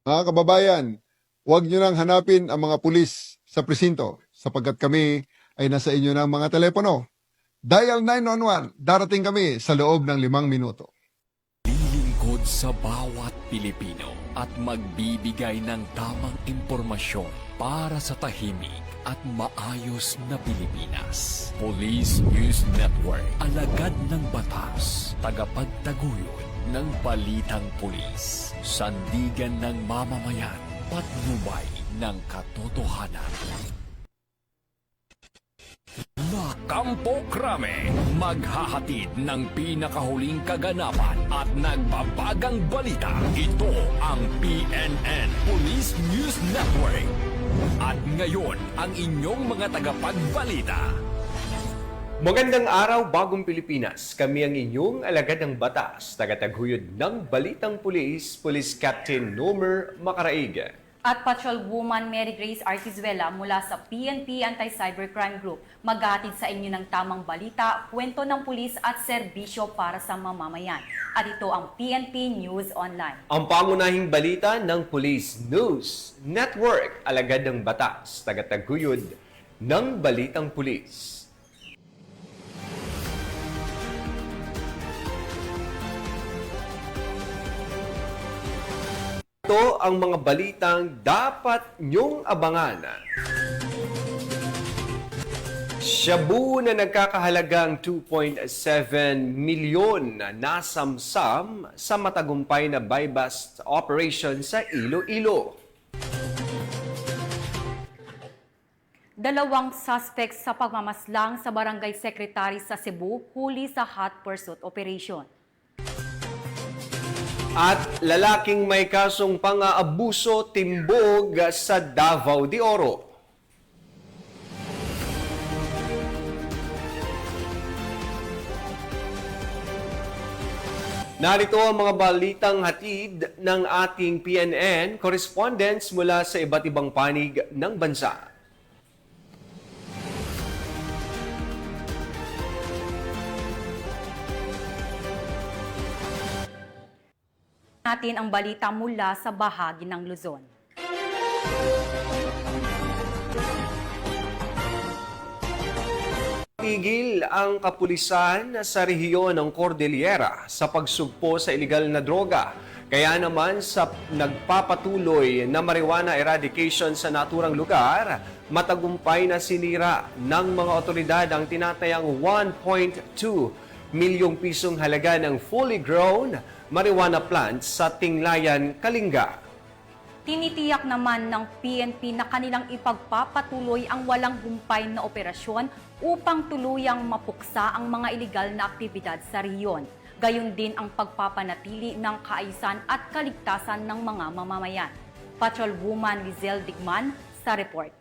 Mga kababayan, huwag nyo nang hanapin ang mga pulis sa presinto sapagkat kami ay nasa inyo ng mga telepono. Dial 911, darating kami sa loob ng 5 minuto. Lilingkod sa bawat Pilipino at magbibigay ng tamang impormasyon para sa tahimik at maayos na Pilipinas. Police News Network, alagad ng batas, tagapagtaguyod ng balitang pulis, sandigan ng mamamayan, patnubay ng katotohanan. La Campo Crame, maghahatid ng pinakahuling kaganapan at nagbabagang balita. Ito ang PNN Police News Network. At ngayon, ang inyong mga tagapagbalita. Magandang araw, Bagong Pilipinas. Kami ang inyong alagad ng batas, tagataguyod ng Balitang Pulis, Police Captain Nomer Macaraig. At Patrolwoman Mary Grace Artizuela mula sa PNP Anti-Cybercrime Group, maghahatid sa inyo ng tamang balita, kwento ng pulis at serbisyo para sa mamamayan. At ito ang PNP News Online. Ang pangunahing balita ng Police News Network, alagad ng batas, tagataguyod ng Balitang Pulis. Ito ang mga balitang dapat nyong abangan. Shabu na nagkakahalagang 2.7 milyon na nasamsam sa matagumpay na buy-bust operation sa Iloilo. Dalawang suspects sa pagmamaslang sa barangay secretary sa Cebu huli sa hot pursuit operation. At lalaking may kasong pang-aabuso timbog sa Davao de Oro. Narito ang mga balitang hatid ng ating PNN correspondents mula sa iba't ibang panig ng bansa. Natin ang balita mula sa bahagi ng Luzon. Tigil ang kapulisan sa rehiyon ng Cordillera sa pagsugpo sa ilegal na droga. Kaya naman sa nagpapatuloy na marijuana eradication sa naturang lugar, matagumpay na sinira ng mga otoridad ang tinatayang 1.2 milyong pisong halaga ng fully grown marijuana plants sa Tinglayan, Kalinga. Tinitiyak naman ng PNP na kanilang ipagpapatuloy ang walang humpay na operasyon upang tuluyang mapuksa ang mga ilegal na aktibidad sa rehiyon. Gayon din ang pagpapanatili ng kaayusan at kaligtasan ng mga mamamayan. Patrolwoman Lizelle Digman sa report.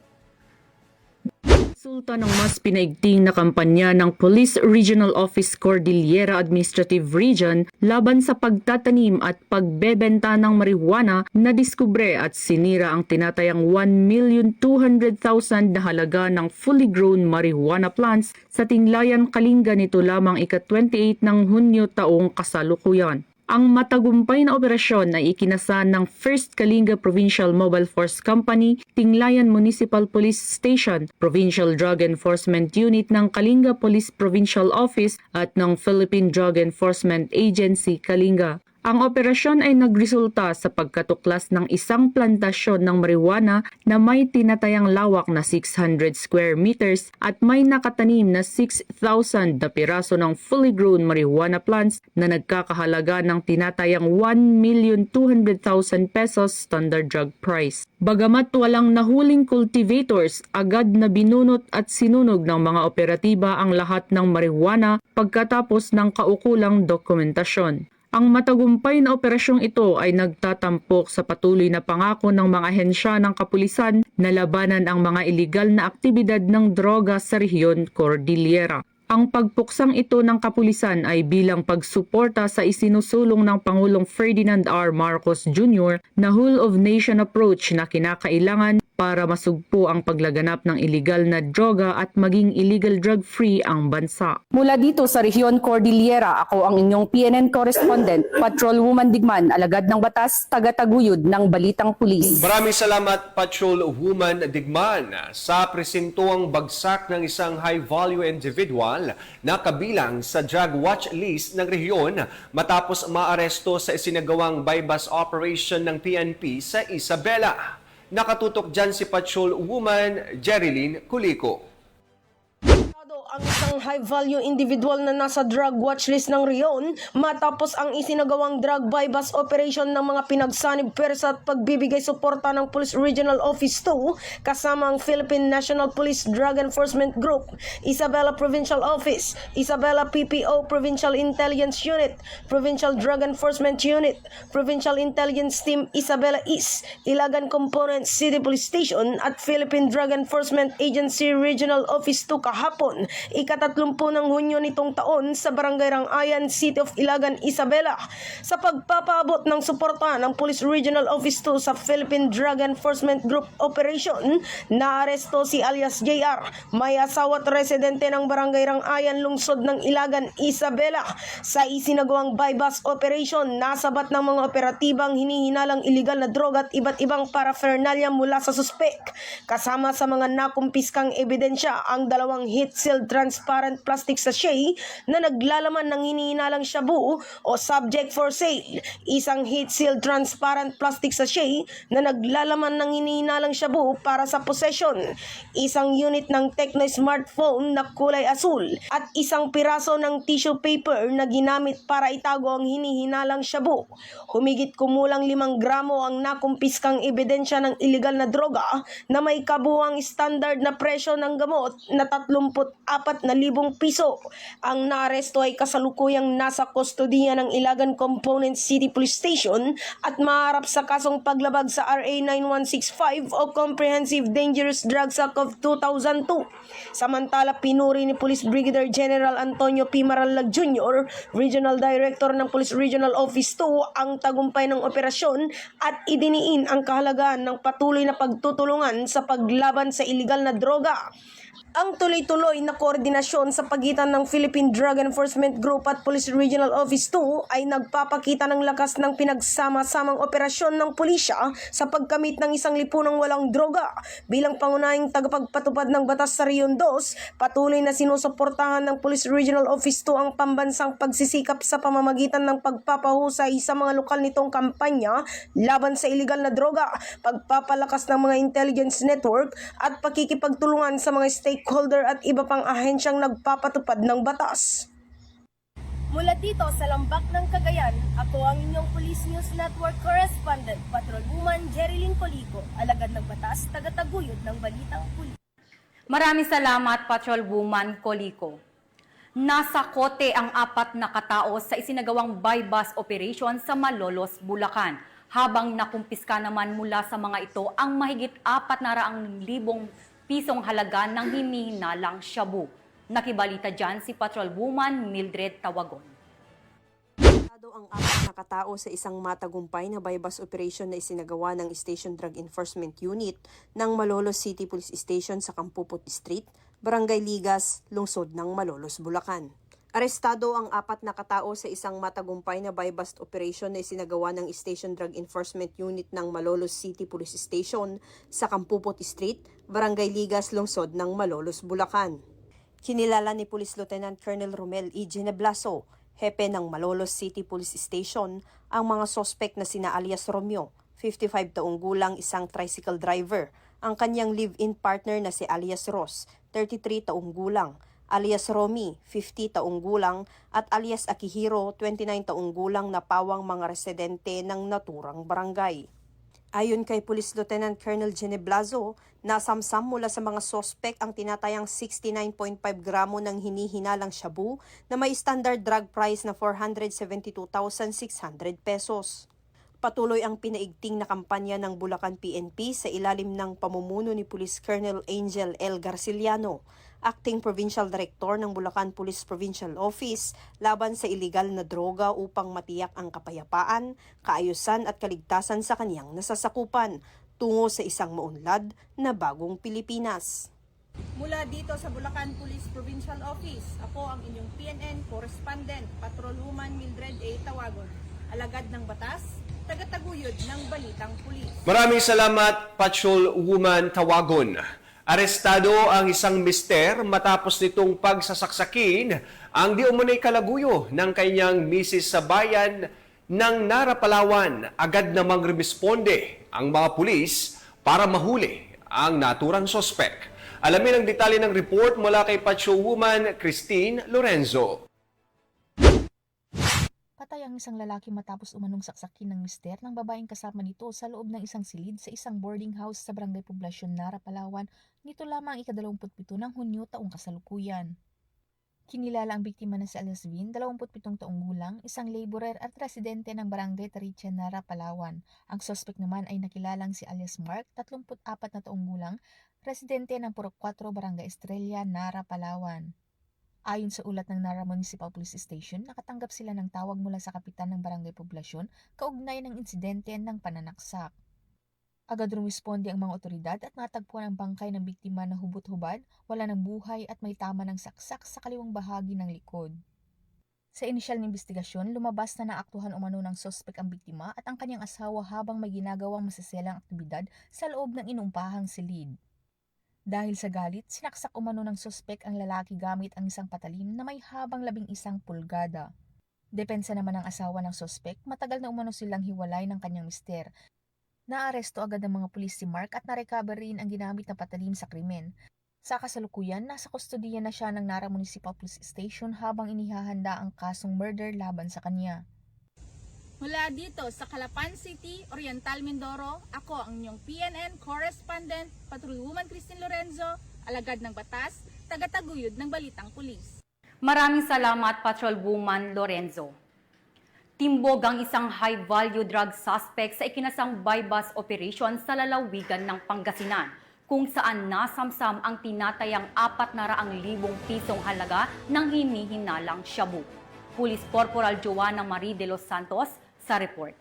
Resulta ng mas pinaigting na kampanya ng Police Regional Office Cordillera Administrative Region laban sa pagtatanim at pagbebenta ng marijuana na diskubre at sinira ang tinatayang 1,200,000 na halaga ng fully grown marijuana plants sa Tinglayan, Kalinga nito lamang ika-28 ng Hunyo taong kasalukuyan. Ang matagumpay na operasyon ay ikinasan ng 1st Kalinga Provincial Mobile Force Company, Tinglayan Municipal Police Station, Provincial Drug Enforcement Unit ng Kalinga Police Provincial Office at ng Philippine Drug Enforcement Agency, Kalinga. Ang operasyon ay nagresulta sa pagkatuklas ng isang plantasyon ng marijuana na may tinatayang lawak na 600 square meters at may nakatanim na 6,000 na piraso ng fully grown marijuana plants na nagkakahalaga ng tinatayang 1,200,000 pesos standard drug price. Bagamat walang nahuling cultivators, agad na binunot at sinunog ng mga operatiba ang lahat ng marijuana pagkatapos ng kaukulang dokumentasyon. Ang matagumpay na operasyong ito ay nagtatampok sa patuloy na pangako ng mga ahensya ng kapulisan na labanan ang mga iligal na aktibidad ng droga sa rehiyon Cordillera. Ang pagpuksang ito ng kapulisan ay bilang pagsuporta sa isinusulong ng Pangulong Ferdinand R. Marcos Jr. na whole-of-nation approach na kinakailangan para masugpo ang paglaganap ng illegal na droga at maging illegal drug-free ang bansa. Mula dito sa Rehiyon Cordillera, ako ang inyong PNN correspondent, Patrolwoman Digman, alagad ng batas, taga-taguyod ng Balitang Pulis. Maraming salamat, Patrolwoman Digman, sa presintuang bagsak ng isang high-value individual na kabilang sa drug watch list ng rehiyon matapos maaresto sa isinagawang bypass operation ng PNP sa Isabela. Nakatutok dyan si Patrolwoman Jerilyn Culico. Ang isang high-value individual na nasa drug watchlist ng Rion matapos ang isinagawang drug bypass operation ng mga pinagsanib pwersa at pagbibigay suporta ng Police Regional Office 2 kasama ang Philippine National Police Drug Enforcement Group, Isabela Provincial Office, Isabela PPO Provincial Intelligence Unit, Provincial Drug Enforcement Unit, Provincial Intelligence Team Isabela East, Ilagan Component City Police Station at Philippine Drug Enforcement Agency Regional Office 2 kahapon, ika-30 ng Hunyo nitong taon sa Barangay Rangayan, City of Ilagan, Isabela. Sa pagpapaabot ng suporta ng Police Regional Office 2 sa Philippine Drug Enforcement Group Operation, naaresto si alias JR, may asawa at residente ng Barangay Rangayan, lungsod ng Ilagan, Isabela. Sa isinagawang bypass operation, nasabat ng mga operatibang hinihinalang iligal na droga at iba't ibang paraphernalia mula sa suspek. Kasama sa mga nakumpiskang ebidensya ang dalawang heat-sealed transparent plastic sachet na naglalaman ng hinihinalang shabu o subject for sale, isang heat-sealed transparent plastic sachet na naglalaman ng hinihinalang shabu para sa possession, isang unit ng Tecno smartphone na kulay asul at isang piraso ng tissue paper na ginamit para itago ang hinihinalang shabu. Humigit kumulang 5 gramo ang nakumpiskang ebidensya ng illegal na droga na may kabuuang standard na presyo ng gamot na 34,000 piso. Ang naaresto ay kasalukuyang nasa kustodiya ng Ilagan Component City Police Station at maharap sa kasong paglabag sa RA 9165 o Comprehensive Dangerous Drugs Act of 2002. Samantala, pinuri ni Police Brigadier General Antonio P. Maralag Jr., Regional Director ng Police Regional Office 2, ang tagumpay ng operasyon at idiniin ang kahalagaan ng patuloy na pagtutulungan sa paglaban sa iligal na droga. Ang tuloy-tuloy na koordinasyon sa pagitan ng Philippine Drug Enforcement Group at Police Regional Office 2 ay nagpapakita ng lakas ng pinagsama-samang operasyon ng pulisya sa pagkamit ng isang lipunang walang droga. Bilang pangunahing tagapagpatupad ng batas sa Rion 2, patuloy na sinusuportahan ng Police Regional Office 2 ang pambansang pagsisikap sa pamamagitan ng pagpapahusay sa mga lokal nitong kampanya laban sa iligal na droga, pagpapalakas ng mga intelligence network at pakikipagtulungan sa mga stakeholder at iba pang ahensyang nagpapatupad ng batas. Mula dito sa Lambak ng Cagayan, ako ang inyong Police News Network Correspondent, Patrolwoman Jerilyn Culico, alagad ng batas, taga-taguyod ng Balitang Pulis. Maraming salamat, Patrolwoman Culico. Nasa kote ang 4 na katao sa isinagawang bypass operation sa Malolos, Bulacan, habang nakumpiska naman mula sa mga ito ang mahigit 400,000 pisong halaga ng hinihinalang shabu. Nakibalita dyan si Patrolwoman Mildred Tawagon. Ang 4 na katao sa isang matagumpay na bypass operation na isinagawa ng Station Drug Enforcement Unit ng Malolos City Police Station sa Kampupot Street, Barangay Ligas, lungsod ng Malolos, Bulacan. Arestado ang 4 na katao sa isang matagumpay na bypass operation na isinagawa ng Station Drug Enforcement Unit ng Malolos City Police Station sa Kampupot Street, Barangay Ligas, lungsod ng Malolos, Bulacan. Kinilala ni Police Lieutenant Colonel Romel E. Gineblaso, hepe ng Malolos City Police Station, ang mga sospek na sina alias Romeo, 55 taong gulang, isang tricycle driver, ang kanyang live-in partner na si alias Ross, 33 taong gulang, alias Romy, 50 taong gulang, at alias Akihiro, 29 taong gulang na pawang mga residente ng naturang barangay. Ayon kay Police Lieutenant Colonel Gineblaso, nasamsam mula sa mga sospek ang tinatayang 69.5 gramo ng hinihinalang shabu na may standard drug price na 472,600 pesos. Patuloy ang pinaigting na kampanya ng Bulacan PNP sa ilalim ng pamumuno ni Police Colonel Angel L. Garciliano, Acting Provincial Director ng Bulacan Police Provincial Office, laban sa iligal na droga upang matiyak ang kapayapaan, kaayusan at kaligtasan sa kaniyang nasasakupan. tungo sa isang maunlad na bagong Pilipinas. Mula dito sa Bulacan Police Provincial Office, ako ang inyong PNN Correspondent, Patrolwoman Mildred A. Tawagon, alagad ng batas, tagataguyod ng Balitang Pulis. Maraming salamat, Patrolwoman Tawagon. Arestado ang isang mister matapos nitong pagsasaksakin ang di umunay kalaguyo ng kanyang misis sa bayan ng Nara, Palawan. Agad namang rumisponde ang mga pulis para mahuli ang naturang sospek. Alamin ang detalye ng report mula kay Patrolwoman Christine Lorenzo. Patay ang isang lalaki matapos umanong saksakin ng mister ng babaeng kasama nito sa loob ng isang silid sa isang boarding house sa Barangay Poblasyon, Nara, Palawan, nito lamang ika-27 ng Hunyo taong kasalukuyan. Kinilala ang biktima na si alias Vin, 27 taong gulang, isang laborer at residente ng Barangay Taricha, Nara, Palawan. Ang suspect naman ay nakilalang si alias Mark, 34 na taong gulang, residente ng Purok 4, Barangay Estrella, Nara, Palawan. Ayon sa ulat ng Nara Municipal Police Station, nakatanggap sila ng tawag mula sa kapitan ng Barangay Poblasyon kaugnay ng insidente ng pananaksak. Agad rumisponde ang mga otoridad at natagpuan ang bangkay ng biktima na hubot-hubad, wala ng buhay at may tama ng saksak sa kaliwang bahagi ng likod. Sa inisyal na investigasyon, lumabas na naaktuhan umano ng sospek ang biktima at ang kanyang asawa habang may ginagawang masaselang aktibidad sa loob ng inumpahang silid. Dahil sa galit, sinaksak umano ng sospek ang lalaki gamit ang isang patalim na may habang 11 pulgada. Depensa naman ng asawa ng sospek, matagal na umano silang hiwalay ng kanyang mister. Naaresto agad ng mga pulis si Mark at narecover rin ang ginamit na patalim sa krimen. Sa kasalukuyan, nasa kustodiya na siya ng Nara Municipal Police Station habang inihahanda ang kasong murder laban sa kanya. Mula dito sa Calapan City, Oriental Mindoro, ako ang inyong PNN Correspondent, Patrolwoman Christine Lorenzo, alagad ng batas, tagataguyod ng Balitang Pulis. Maraming salamat, Patrolwoman Lorenzo. Timbog ang isang high-value drug suspect sa ikinasang bypass operation sa lalawigan ng Pangasinan, kung saan nasamsam ang tinatayang 400,000 pisong halaga ng hinihinalang shabu. Police Corporal Joanna Marie de los Santos sa report.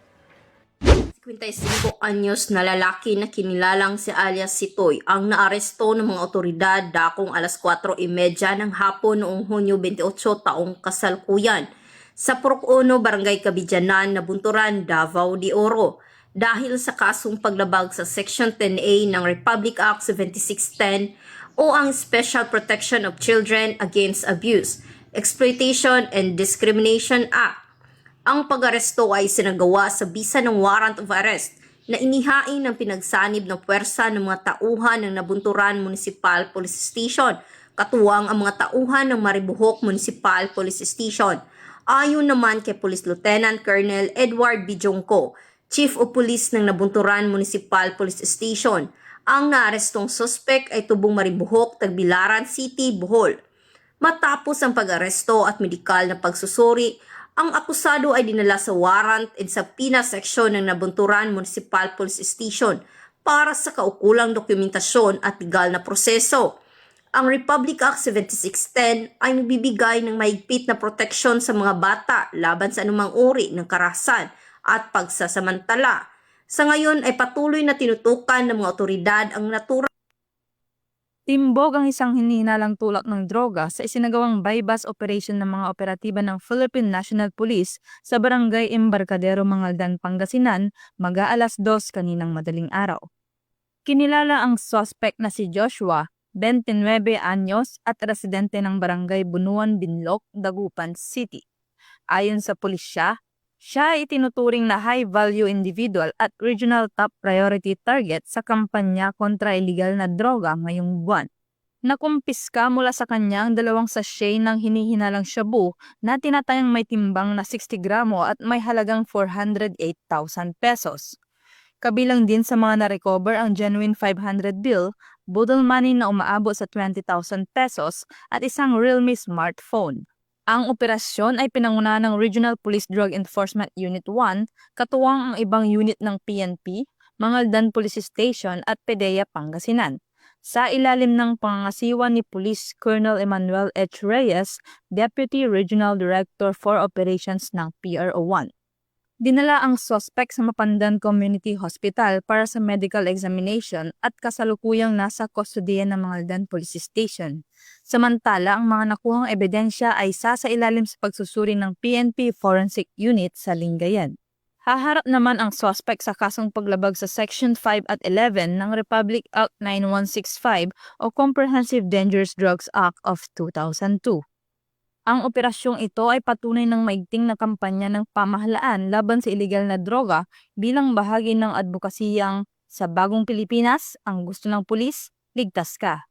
55 anyos na lalaki na kinilalang si alias Sitoy ang naaresto ng mga otoridad dakong alas 4:30 ng hapon noong Hunyo 28 taong kasalukuyan sa Purok 1, Barangay Kabidyanan, Nabunturan, Davao de Oro dahil sa kasong paglabag sa Section 10A ng Republic Act 7610 o ang Special Protection of Children Against Abuse, Exploitation and Discrimination Act. Ang pag-aresto ay sinagawa sa bisa ng warrant of arrest na inihain ng pinagsanib ng puwersa ng mga tauhan ng Nabunturan Municipal Police Station, katuwang ang mga tauhan ng Maribojoc Municipal Police Station. Ayon naman kay Police Lieutenant Colonel Edward Bijongko, Chief of Police ng Nabunturan Municipal Police Station, ang naarestong suspect ay tubong Maribojoc, Tagbilaran City, Bohol. Matapos ang pag-aresto at medikal na pagsusuri, ang akusado ay dinala sa warrant and subpoena section ng Nabunturan Municipal Police Station para sa kaukulang dokumentasyon at legal na proseso. Ang Republic Act 7610 ay nagbibigay ng mahigpit na proteksyon sa mga bata laban sa anumang uri ng karahasan at pagsasamantala. Sa ngayon ay patuloy na tinutukan ng mga otoridad ang naturang Timbog ang isang hinihinalang tulak ng droga sa isinagawang bypass operation ng mga operatiba ng Philippine National Police sa Barangay Embarcadero, Mangaldan, Pangasinan, mag-aalas 2 kaninang madaling araw. Kinilala ang suspect na si Joshua, 29 anyos at residente ng Barangay Bunuan, Binloc, Dagupan City. Ayon sa pulisya, siya ay itinuturing na high-value individual at regional top priority target sa kampanya kontra illegal na droga ngayong buwan. Nakumpiska mula sa kanya ang 2 sachet ng hinihinalang shabu na tinatayang may timbang na 60 gramo at may halagang 408,000 pesos. Kabilang din sa mga na-recover ang genuine 500 bill, budol money na umaabot sa 20,000 pesos at isang Realme smartphone. Ang operasyon ay pinangunahan ng Regional Police Drug Enforcement Unit 1, katuwang ang ibang unit ng PNP, Mangaldan Police Station at PDEA Pangasinan. Sa ilalim ng pangangasiwa ni Police Colonel Emmanuel H. Reyes, Deputy Regional Director for Operations ng PRO1. Dinala ang suspect sa Mapandan Community Hospital para sa medical examination at kasalukuyang nasa kustodiya ng Mangaldan Police Station. Samantala, ang mga nakuhang ebidensya ay sasailalim sa pagsusuri ng PNP Forensic Unit sa Lingayen. Haharap naman ang suspect sa kasong paglabag sa Section 5 at 11 ng Republic Act 9165 o Comprehensive Dangerous Drugs Act of 2002. Ang operasyong ito ay patunay ng maigting na kampanya ng pamahalaan laban sa iligal na droga bilang bahagi ng advokasiyang sa Bagong Pilipinas, ang gusto ng pulis, ligtas ka.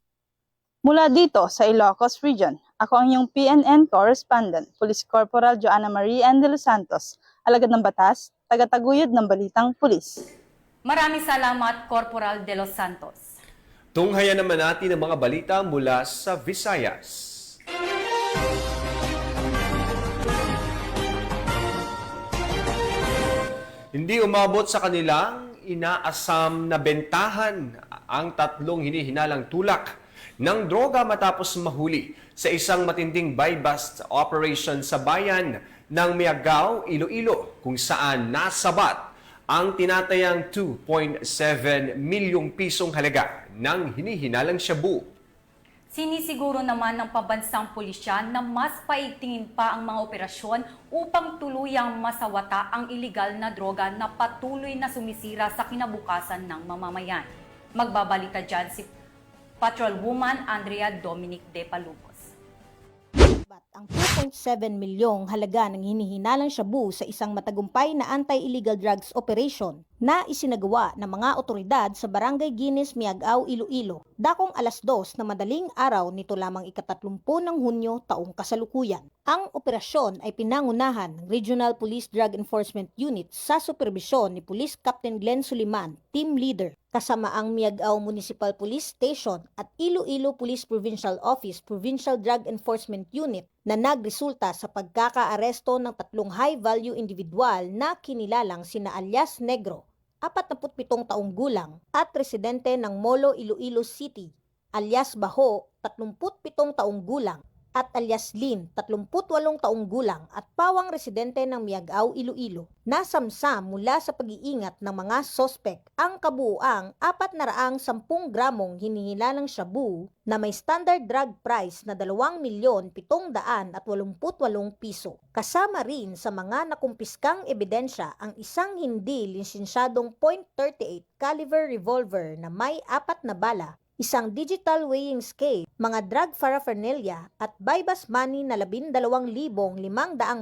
Mula dito sa Ilocos Region, ako ang iyong PNN Correspondent, Police Corporal Joanna Maria N. De Los Santos, alagad ng batas, tagataguyod ng Balitang Pulis. Maraming salamat, Corporal De Los Santos. Tunghayan naman natin ang mga balita mula sa Visayas. Hindi umabot sa kanilang inaasam na bentahan ang tatlong hinihinalang tulak ng droga matapos mahuli sa isang matinding buy-bust operation sa bayan ng Miagao, Iloilo, kung saan nasabat ang tinatayang 2.7 milyong pisong halaga ng hinihinalang shabu. Sinisiguro naman ng pabansang pulisyan na mas paigtingin pa ang mga operasyon upang tuluyang masawata ang iligal na droga na patuloy na sumisira sa kinabukasan ng mamamayan. Magbabalita dyan si Patrolwoman Andrea Dominic De Palubos. Ang 2.7 milyong halaga ng hinihinalang shabu sa isang matagumpay na anti-illegal drugs operation na isinagawa ng mga otoridad sa Barangay Guinness, Miagao, Iloilo, dakong alas 2 na madaling araw nito lamang ika-30 ng Hunyo taong kasalukuyan. Ang operasyon ay pinangunahan ng Regional Police Drug Enforcement Unit sa superbisyon ni Police Captain Glenn Suliman, team leader, kasama ang Miagao Municipal Police Station at Iloilo Police Provincial Office Provincial Drug Enforcement Unit na nagresulta sa pagkakaaresto ng tatlong high-value individual na kinilalang sina alias Negro, 47 taong gulang, at residente ng Molo, Iloilo City, alias Baho, 37 taong gulang, at alias Lin, 38 taong gulang at pawang residente ng Miagao, Iloilo. Nasamsam mula sa pag-iingat ng mga sospek ang kabuuang 410 gramong hinihinalang shabu na may standard drug price na 2,788,000 piso. Kasama rin sa mga nakumpiskang ebidensya ang isang hindi lisensyadong .38 caliber revolver na may 4 na bala, isang digital weighing scale, mga drug paraphernalia at buy-bust money na 12,500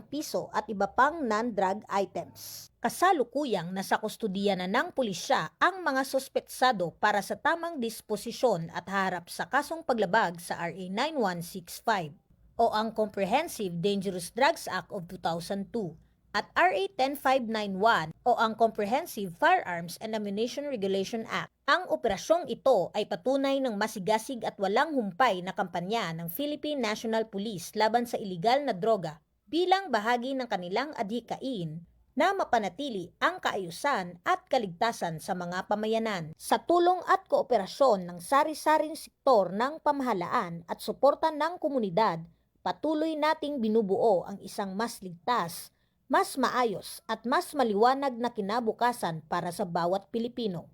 piso at iba pang non-drug items. Kasalukuyang nasa kustudiya na ng pulisya ang mga sospetsado para sa tamang disposisyon at harap sa kasong paglabag sa RA 9165 o ang Comprehensive Dangerous Drugs Act of 2002 at RA 10591 o ang Comprehensive Firearms and Ammunition Regulation Act. Ang operasyong ito ay patunay ng masigasig at walang humpay na kampanya ng Philippine National Police laban sa iligal na droga bilang bahagi ng kanilang adhikain na mapanatili ang kaayusan at kaligtasan sa mga pamayanan. Sa tulong at kooperasyon ng sari-saring sektor ng pamahalaan at suporta ng komunidad, patuloy nating binubuo ang isang mas ligtas, mas maayos at mas maliwanag na kinabukasan para sa bawat Pilipino.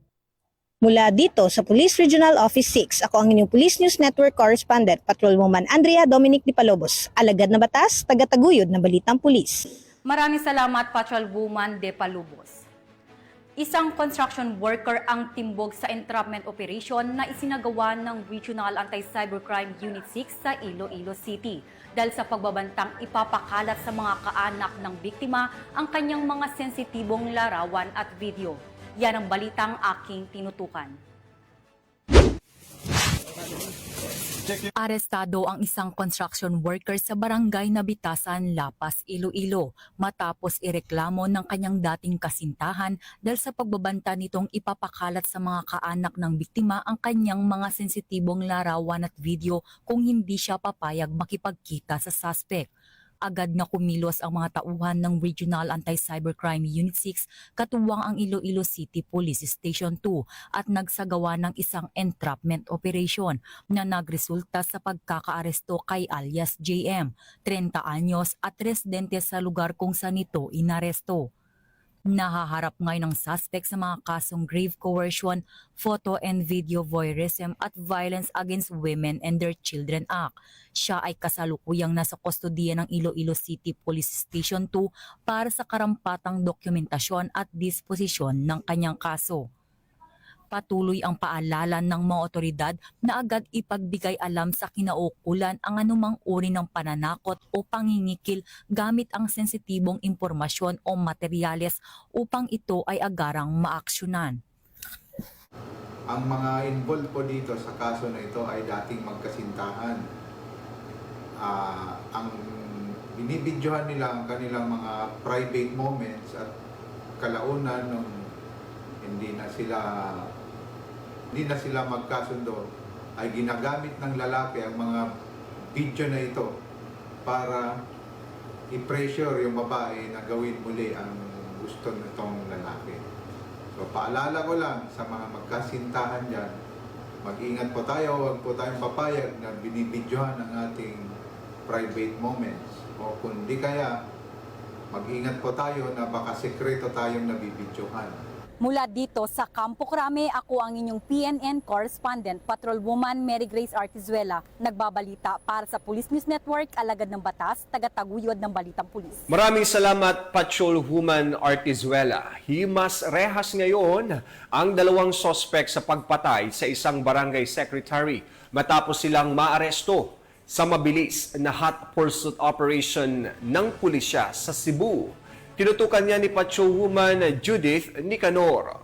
Mula dito sa Police Regional Office 6, ako ang inyong Police News Network Correspondent, Patrolwoman Andrea Dominic De Palubos, alagad na batas, tagataguyod ng Balitang Pulis. Maraming salamat, Patrolwoman De Palubos. Isang construction worker ang timbog sa entrapment operation na isinagawa ng Regional Anti-Cybercrime Unit 6 sa Iloilo City dahil sa pagbabantang ipapakalat sa mga kaanak ng biktima ang kanyang mga sensitibong larawan at video. Yan ang balitang aking tinutukan. Arestado ang isang construction worker sa barangay Nabitasan, Lapas, Iloilo matapos ireklamo ng kanyang dating kasintahan dahil sa pagbabanta nitong ipapakalat sa mga kaanak ng biktima ang kanyang mga sensitibong larawan at video kung hindi siya papayag makipagkita sa suspect. Agad na kumilos ang mga tauhan ng Regional Anti-Cybercrime Unit 6 katuwang ang Iloilo City Police Station 2 at nagsagawa ng isang entrapment operation na nagresulta sa pagkakaaresto kay alias JM, 30 anyos at residente sa lugar kung saan ito inaresto. Nahaharap ngayon ng suspect sa mga kasong grave coercion, photo and video voyeurism at Violence Against Women and Their Children Act. Siya ay kasalukuyang nasa kustodiya ng Iloilo City Police Station 2 para sa karampatang dokumentasyon at disposisyon ng kanyang kaso. Patuloy ang paalala ng mga otoridad na agad ipagbigay alam sa kinaukulan ang anumang uri ng pananakot o pangingikil gamit ang sensitibong impormasyon o materyales upang ito ay agarang maaksyonan. Ang mga involved po dito sa kaso na ito ay dating magkasintahan. Ang binibidyohan nila ang kanilang mga private moments at kalaunan nung hindi na sila magkasundo ay ginagamit ng lalaki ang mga video na ito para i-pressure yung babae na gawin muli ang gusto nitong lalaki. So paalala ko lang sa mga magkasintahan dyan, mag-ingat po tayo, huwag po tayong papayag na binibidyohan ang ating private moments. O kundi kaya, mag-ingat po tayo na baka sekreto tayong nabibidyohan. Mula dito sa Campo Crame, ako ang inyong PNN correspondent, Patrolwoman Mary Grace Artizuela, nagbabalita para sa Police News Network, alagad ng batas, tagataguyod ng balitang pulis. Maraming salamat, Patrolwoman Artizuela. Himas rehas ngayon ang dalawang sospek sa pagpatay sa isang barangay secretary matapos silang maaresto sa mabilis na hot pursuit operation ng pulisya sa Cebu. Tinutukan niya ni Patrolwoman Judith Nicanor.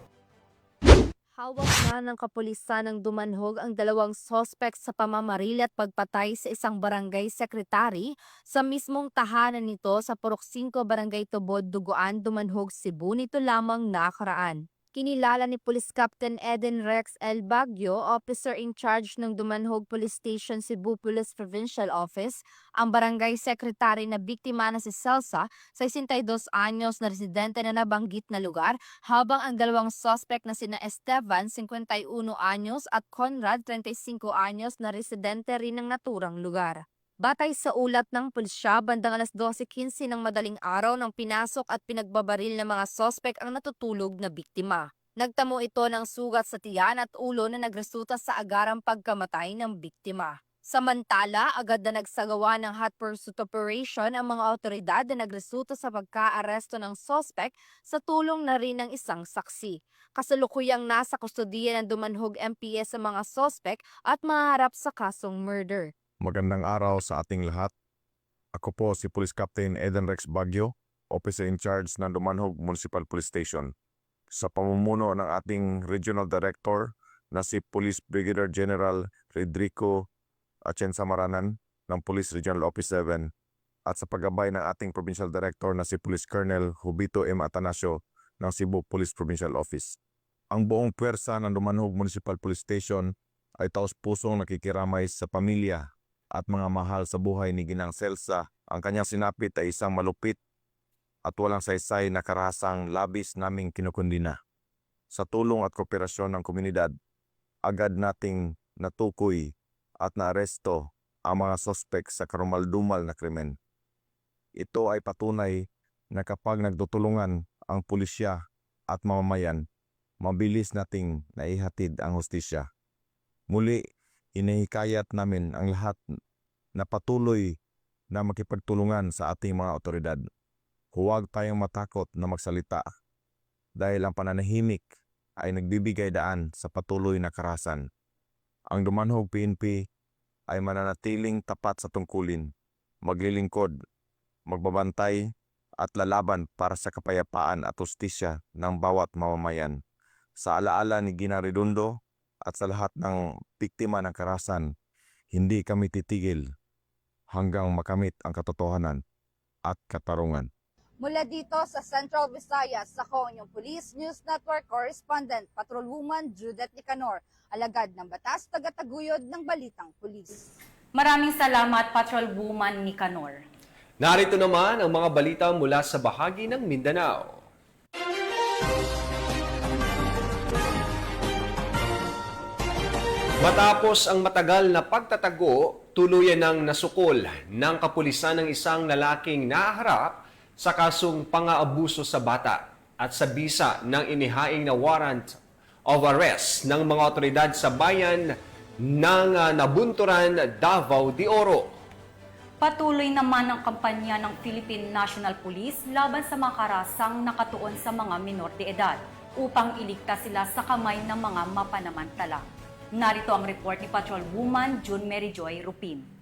Hawak na ng kapulisan ng Dumanhog ang dalawang sospek sa pamamaril at pagpatay sa isang barangay secretary sa mismong tahanan nito sa Purok 5 Barangay Tubod, Duguan, Dumanhog, Cebu nito lamang nakaraan. Kinilala ni Police Captain Eden Rex L. Baguio, officer in charge ng Dumanhog Police Station, Cebu Police Provincial Office, ang barangay secretary na biktima na si Celsa, 62 anyos na residente na nabanggit na lugar, habang ang dalawang suspect na sina Esteban, 51 anyos at Conrad, 35 anyos na residente rin ng naturang lugar. Batay sa ulat ng pulisya, bandang alas 12:15 ng madaling araw nang pinasok at pinagbabaril ng mga sospek ang natutulog na biktima. Nagtamo ito ng sugat sa tiyan at ulo na nagresulta sa agarang pagkamatay ng biktima. Samantala, agad na nagsagawa ng hot pursuit operation ang mga otoridad na nagresulta sa pagka-aresto ng sospek sa tulong na rin ng isang saksi. Kasalukuyang nasa kustodiya ng Dumanhog MPS sa mga sospek at maharap sa kasong murder. Magandang araw sa ating lahat. Ako po si Police Captain Eden Rex Baguio, Officer in Charge ng Dumanhog Municipal Police Station. Sa pamumuno ng ating Regional Director na si Police Brigadier General Rodrigo Atienza Maranan ng Police Regional Office 7 at sa paggabay ng ating Provincial Director na si Police Colonel Hubito M. Atanasio ng Cebu Police Provincial Office. Ang buong puwersa ng Dumanhog Municipal Police Station ay taos-pusong nakikiramay sa pamilya at mga mahal sa buhay ni Ginang Celsa. Ang kanyang sinapit ay isang malupit at walang saysay na karahasang labis naming kinukundina. Sa tulong at kooperasyon ng komunidad, agad nating natukoy at naaresto ang mga sospek sa karumaldumal na krimen. Ito ay patunay na kapag nagtutulungan ang pulisya at mamamayan, mabilis nating naihatid ang hustisya. Muli, inihikayat namin ang lahat na patuloy na makipagtulungan sa ating mga otoridad. Huwag tayong matakot na magsalita dahil ang pananahimik ay nagbibigay daan sa patuloy na karahasan. Ang Dumanhog PNP ay mananatiling tapat sa tungkulin, maglilingkod, magbabantay at lalaban para sa kapayapaan at hustisya ng bawat mamamayan. Sa alaala ni Gina Redondo at sa lahat ng biktima ng karahasan, hindi kami titigil hanggang makamit ang katotohanan at katarungan. Mula dito sa Central Visayas, ako ang inyong Police News Network Correspondent, Patrolwoman Judith Nicanor, alagad ng batas, tagataguyod ng balitang pulis. Maraming salamat, Patrolwoman Nicanor. Narito naman ang mga balita mula sa bahagi ng Mindanao. Matapos ang matagal na pagtatago, tuluyan ng nasukol ng kapulisan ng isang lalaking naharap sa kasong pang-aabuso sa bata. at sa bisa ng inihaing na warrant of arrest ng mga otoridad sa bayan ng Nabunturan, Davao de Oro. Patuloy naman ang kampanya ng Philippine National Police laban sa mga karasang nakatuon sa mga minor de edad upang iligtas sila sa kamay ng mga mapanamantala. Narito ang report ni Patrolwoman June Mary Joy Rupin.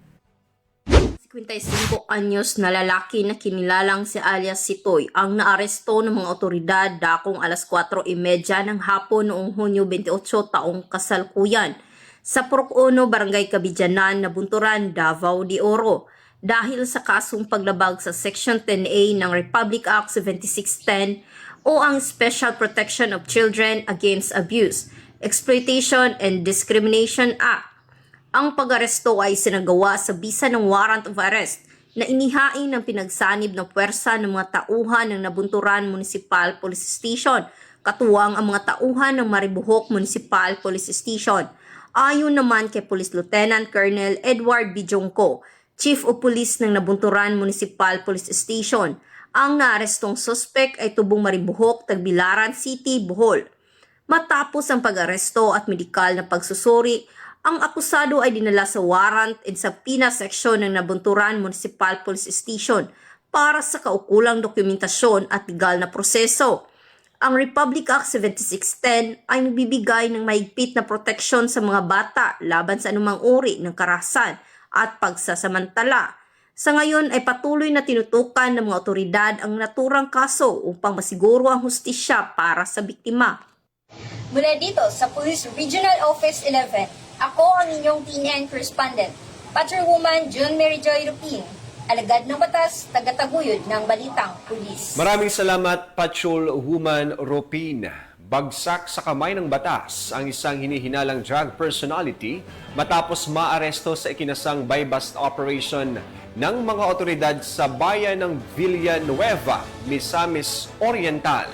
55 anyos na lalaki na kinilalang si alias Sitoy ang naaresto ng mga otoridad dakong alas 4:30 ng hapon noong Hunyo 28 taong kasalukuyan sa Purok 1, Barangay Kabidyanan, Nabunturan, Davao de Oro dahil sa kasong paglabag sa Section 10A ng Republic Act 7610 o ang Special Protection of Children Against Abuse, Exploitation and Discrimination Act. Ang pag-aresto ay sinagawa sa bisa ng warrant of arrest na inihain ng pinagsanib ng puwersa ng mga tauhan ng Nabunturan Municipal Police Station, katuwang ang mga tauhan ng Maribojoc Municipal Police Station. Ayon naman kay Police Lieutenant Colonel Edward Bijongco, Chief of Police ng Nabunturan Municipal Police Station, ang naarestong suspect ay tubong Maribojoc, Tagbilaran City, Bohol. Matapos ang pag-aresto at medikal na pagsusuri, ang akusado ay dinala sa warrant and subpoena section ng Nabunturan Municipal Police Station para sa kaukulang dokumentasyon at legal na proseso. Ang Republic Act 7610 ay nagbibigay ng mahigpit na proteksyon sa mga bata laban sa anumang uri ng karahasan at pagsasamantala. Sa ngayon ay patuloy na tinutukan ng mga otoridad ang naturang kaso upang masiguro ang hustisya para sa biktima. Mula dito sa Police Regional Office 11, ako ang inyong PNN correspondent, Patrolwoman June Mary Joy Rupin, alagad ng batas, tagataguyod ng balitang pulis. Maraming salamat, Patrolwoman Rupin. Bagsak sa kamay ng batas ang isang hinihinalang drug personality matapos maaresto sa ikinasang buy-bust operation ng mga otoridad sa bayan ng Villanueva, Misamis Oriental.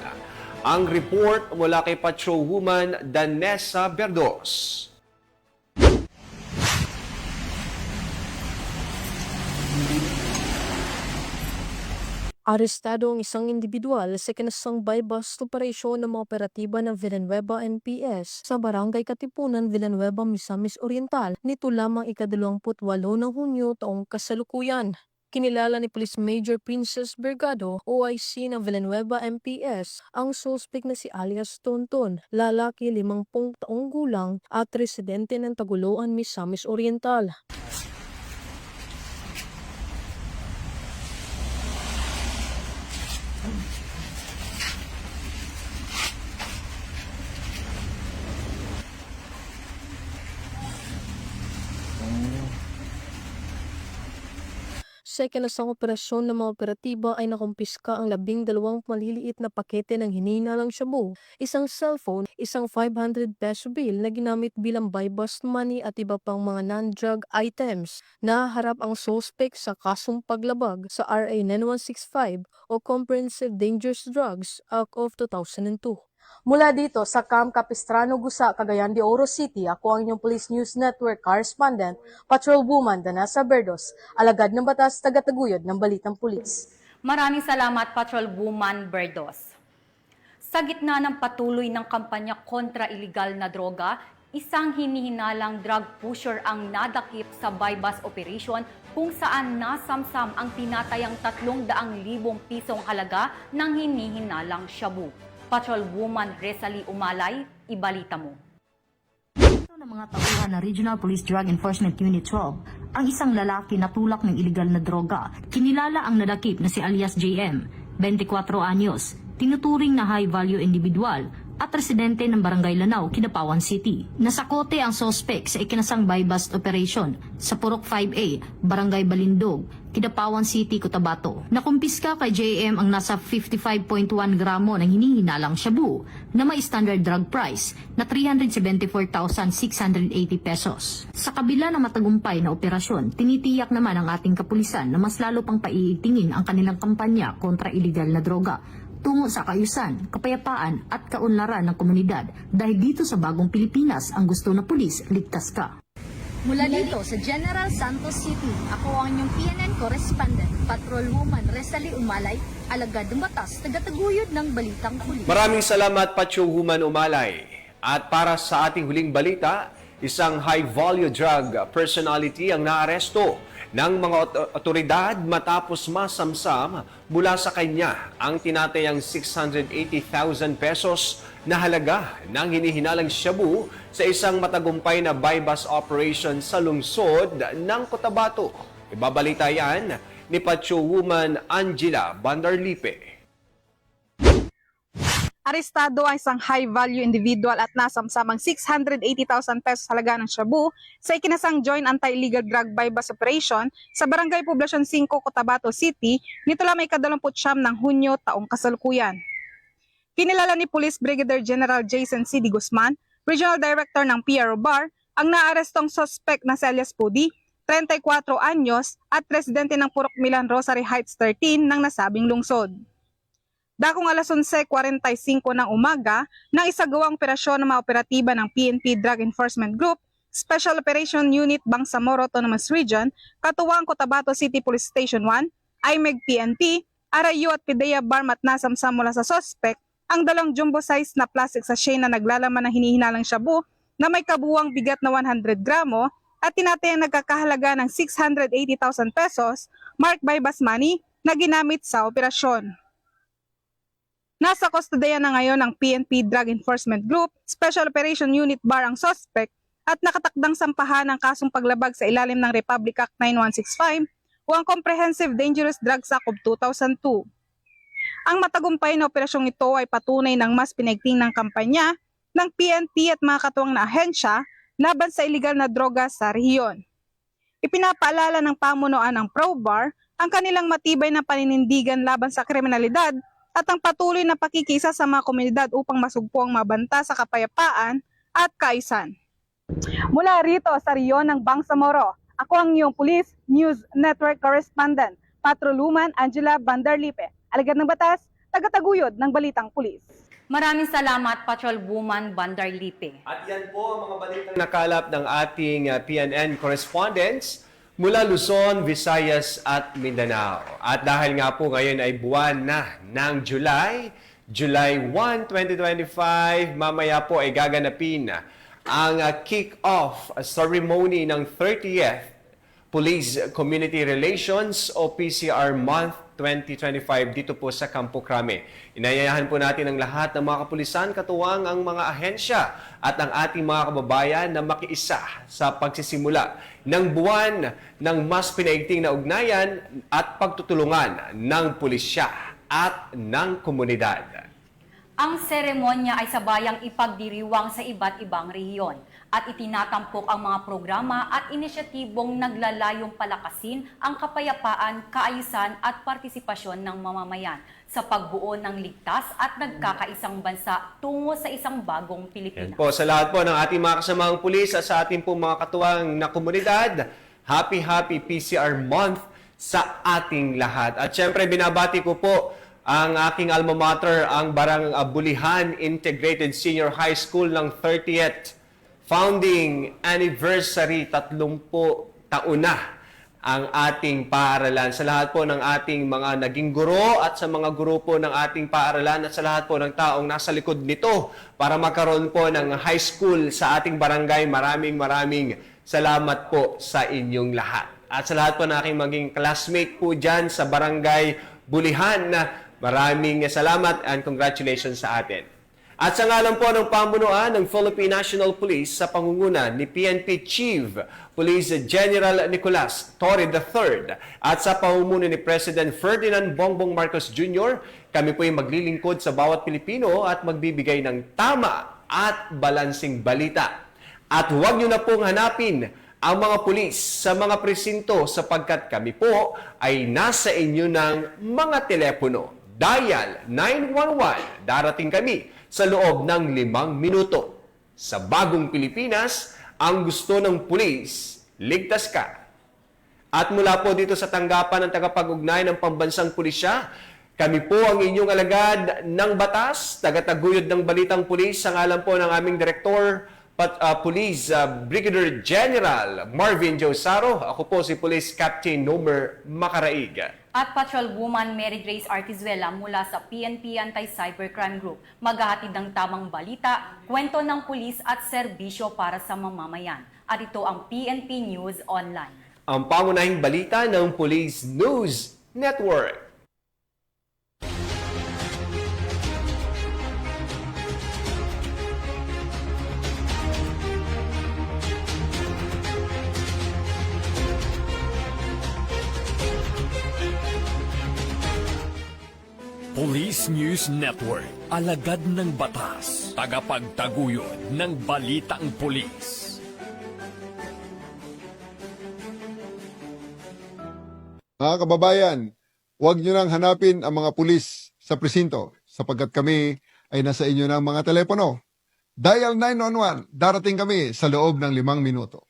Ang report mula kay Patrolwoman Danessa Berdos. Arestado ang isang individual sa kinasang buy-bust operasyon ng mga operatiba ng Villanueva NPS sa Barangay Katipunan, Villanueva, Misamis Oriental nito lamang ika-28 ng Hunyo taong kasalukuyan. Kinilala ni Police Major Princess Bergado, OIC ng Villanueva MPS, ang suspect na si alias Tonton, lalaki 50 taong gulang at residente ng Taguluan, Misamis Oriental. Sa ikinasang operasyon ng mga operatiba ay nakumpiska ang 12 maliliit na pakete ng hinihinalang shabu, isang cellphone, isang 500 peso bill na ginamit bilang buy-bust money at iba pang mga non-drug items. Naharap ang suspect sa kasong paglabag sa RA 9165 o Comprehensive Dangerous Drugs Act of 2002. Mula dito sa Camp Capistrano, Gusa, Cagayan de Oro City, ako ang inyong Police News Network correspondent, Patrolwoman Danessa Berdos, alagad ng batas, tagataguyod ng balitang pulis. Maraming salamat, Patrolwoman Berdos. Sa gitna ng patuloy ng kampanya kontra iligal na droga, isang hinihinalang drug pusher ang nadakip sa buy-bust operation kung saan nasamsam ang tinatayang 300,000 pisong halaga ng hinihinalang shabu. Patrolwoman Resali Umalay, ibalita mo. Ito ng mga tauhan ng Regional Police Drug Enforcement Unit 12, ang isang lalaki na tulak ng iligal na droga. Kinilala ang nadakip na si alias JM, 24 anyos, tinuturing na high-value individual at residente ng Barangay Lanao, Kidapawan City. Nasakote ang sospek sa ikinasang buy-bust operation sa Purok 5A, Barangay Balindog, Kidapawan City, Cotabato. Nakumpiska kay JM ang nasa 55.1 gramo ng hinihinalang shabu na may standard drug price na 374,680 pesos. Sa kabila ng matagumpay na operasyon, tinitiyak naman ang ating kapulisan na mas lalo pang paiigtingin ang kanilang kampanya kontra iligal na droga tungo sa kaayusan, kapayapaan at kaunlaran ng komunidad dahil dito sa bagong Pilipinas ang gusto na pulis, ligtas ka. Mula dito sa General Santos City, ako ang inyong PNN correspondent, Patrolwoman Resali Umalay, alagad ng batas, tagataguyod ng balitang pulis. Maraming salamat, Patrolwoman Umalay. At para sa ating huling balita, isang high-value drug personality ang naaresto ng mga otoridad matapos masamsam mula sa kanya ang tinatayang 680,000 pesos na halaga ng hinihinalang shabu sa isang matagumpay na buy-bust operation sa lungsod ng Cotabato. Ibabalita yan ni Patrolwoman Angela Bandarlipe. Arestado ang isang high-value individual at nasamsamang 680,000 pesos halaga ng shabu sa ikinasang Joint Anti-Illegal Drug Buy-Bust Operation sa Barangay Poblacion 5, Cotabato City nito lamang ika-29 ng Hunyo taong kasalukuyan. Kinilala ni Police Brigadier General Jason C. D. Guzman, Regional Director ng PRO BAR, ang naarestong suspect na si alias Pudi, 34 anyos at residente ng Purok Milan Rosary Heights 13 ng nasabing lungsod. Dakong alas 11:45 ng umaga, nang isagawang operasyon ng mga operatiba ng PNP Drug Enforcement Group, Special Operation Unit Bangsamoro Autonomous Region, katuwang Cotabato City Police Station 1, IMEG PNP, RIU at PIDEA BARM at nasamsam mula sa suspect ang dalawang jumbo-size na plastic sachet na naglalaman ng hinihinalang shabu na may kabuuang bigat na 100 gramo at tinatayang nagkakahalaga ng 680,000 pesos marked by bus money na ginamit sa operasyon. Nasa kustodiya na ngayon ng PNP Drug Enforcement Group, Special Operation Unit BAR ang suspect at nakatakdang sampahan ng kasong paglabag sa ilalim ng Republic Act 9165 o ang Comprehensive Dangerous Drugs Act of 2002. Ang matagumpay na operasyong ito ay patunay ng mas pinaigting ng kampanya ng PNP at mga katuwang na ahensya laban sa iligal na droga sa rehiyon. Ipinapaalala ng pamunuan ng ProBAR ang kanilang matibay na paninindigan laban sa kriminalidad at ang patuloy na pakikisa sa mga komunidad upang masugpo ang mabanta sa kapayapaan at kaayusan. Mula rito sa riyon ng Bangsamoro, ako ang iyong Police News Network Correspondent, Patrolwoman Angela Bandarlipe, alagad ng batas, tagataguyod ng balitang pulis. Maraming salamat, Patrolwoman Bandarlipe. At yan po ang mga balitang nakalap ng ating PNN correspondents mula Luzon, Visayas at Mindanao. At dahil nga po ngayon ay buwan na ng July 1, 2025, mamaya po ay gaganapin ang kick-off ceremony ng 30th Police Community Relations o PCR Month 2025 dito po sa Campo Crame. Inayayahan po natin ang lahat ng mga kapulisan, katuwang ang mga ahensya at ang ating mga kababayan na makiisa sa pagsisimula ng buwan ng mas pinaigting na ugnayan at pagtutulungan ng pulisya at ng komunidad. Ang seremonya ay sabayang ipagdiriwang sa iba't ibang rehiyon at itinatampok ang mga programa at inisyatibong naglalayong palakasin ang kapayapaan, kaayusan at partisipasyon ng mamamayan sa pagbuo ng ligtas at nagkakaisang bansa tungo sa isang bagong Pilipinas. Yan po, sa lahat po ng ating mga kasamahang pulis at sa ating po mga katuwang na komunidad, happy PCR Month sa ating lahat. At syempre binabati ko po ang aking alma mater, ang Barang Bulihan Integrated Senior High School ng 30th founding anniversary, 30 taon na ang ating paaralan. Sa lahat po ng ating mga naging guro at sa mga guro po ng ating paaralan at sa lahat po ng taong nasa likod nito para magkaroon po ng high school sa ating barangay, maraming salamat po sa inyong lahat. At sa lahat po ng aking maging classmate po dyan sa Barangay Bulihan, maraming salamat and congratulations sa atin. At sa ngalan po ng pamunuan ng Philippine National Police sa pangunguna ni PNP Chief Police General Nicolas Torre III at sa pamumuno ni President Ferdinand Bongbong Marcos Jr., kami po ay maglilingkod sa bawat Pilipino at magbibigay ng tama at balansing balita. At huwag nyo na pong hanapin ang mga pulis sa mga presinto sapagkat kami po ay nasa inyo ng mga telepono. Dial 911, darating kami sa loob ng 5 minuto. Sa bagong Pilipinas, ang gusto ng pulis, ligtas ka. At mula po dito sa tanggapan ng tagapag-ugnay ng Pambansang Pulisya, kami po ang inyong alagad ng batas, tagataguyod ng Balitang Pulis, sa ngalan po ng aming Direktor, Police Brigadier General Marvin Josaro. Ako po si Police Captain Nomer Macaraig. At Patrolwoman Mary Grace Artizuela mula sa PNP Anti-Cybercrime Group. Maghahatid ng tamang balita, kwento ng pulis at serbisyo para sa mamamayan. At ito ang PNP News Online. Ang pangunahing balita ng Police News Network. Police News Network, alagad ng batas, tagapagtaguyod ng balitang pulis. Mga kababayan, huwag nyo nang hanapin ang mga pulis sa presinto sapagkat kami ay nasa inyo ng mga telepono. Dial 911, darating kami sa loob ng 5 minuto.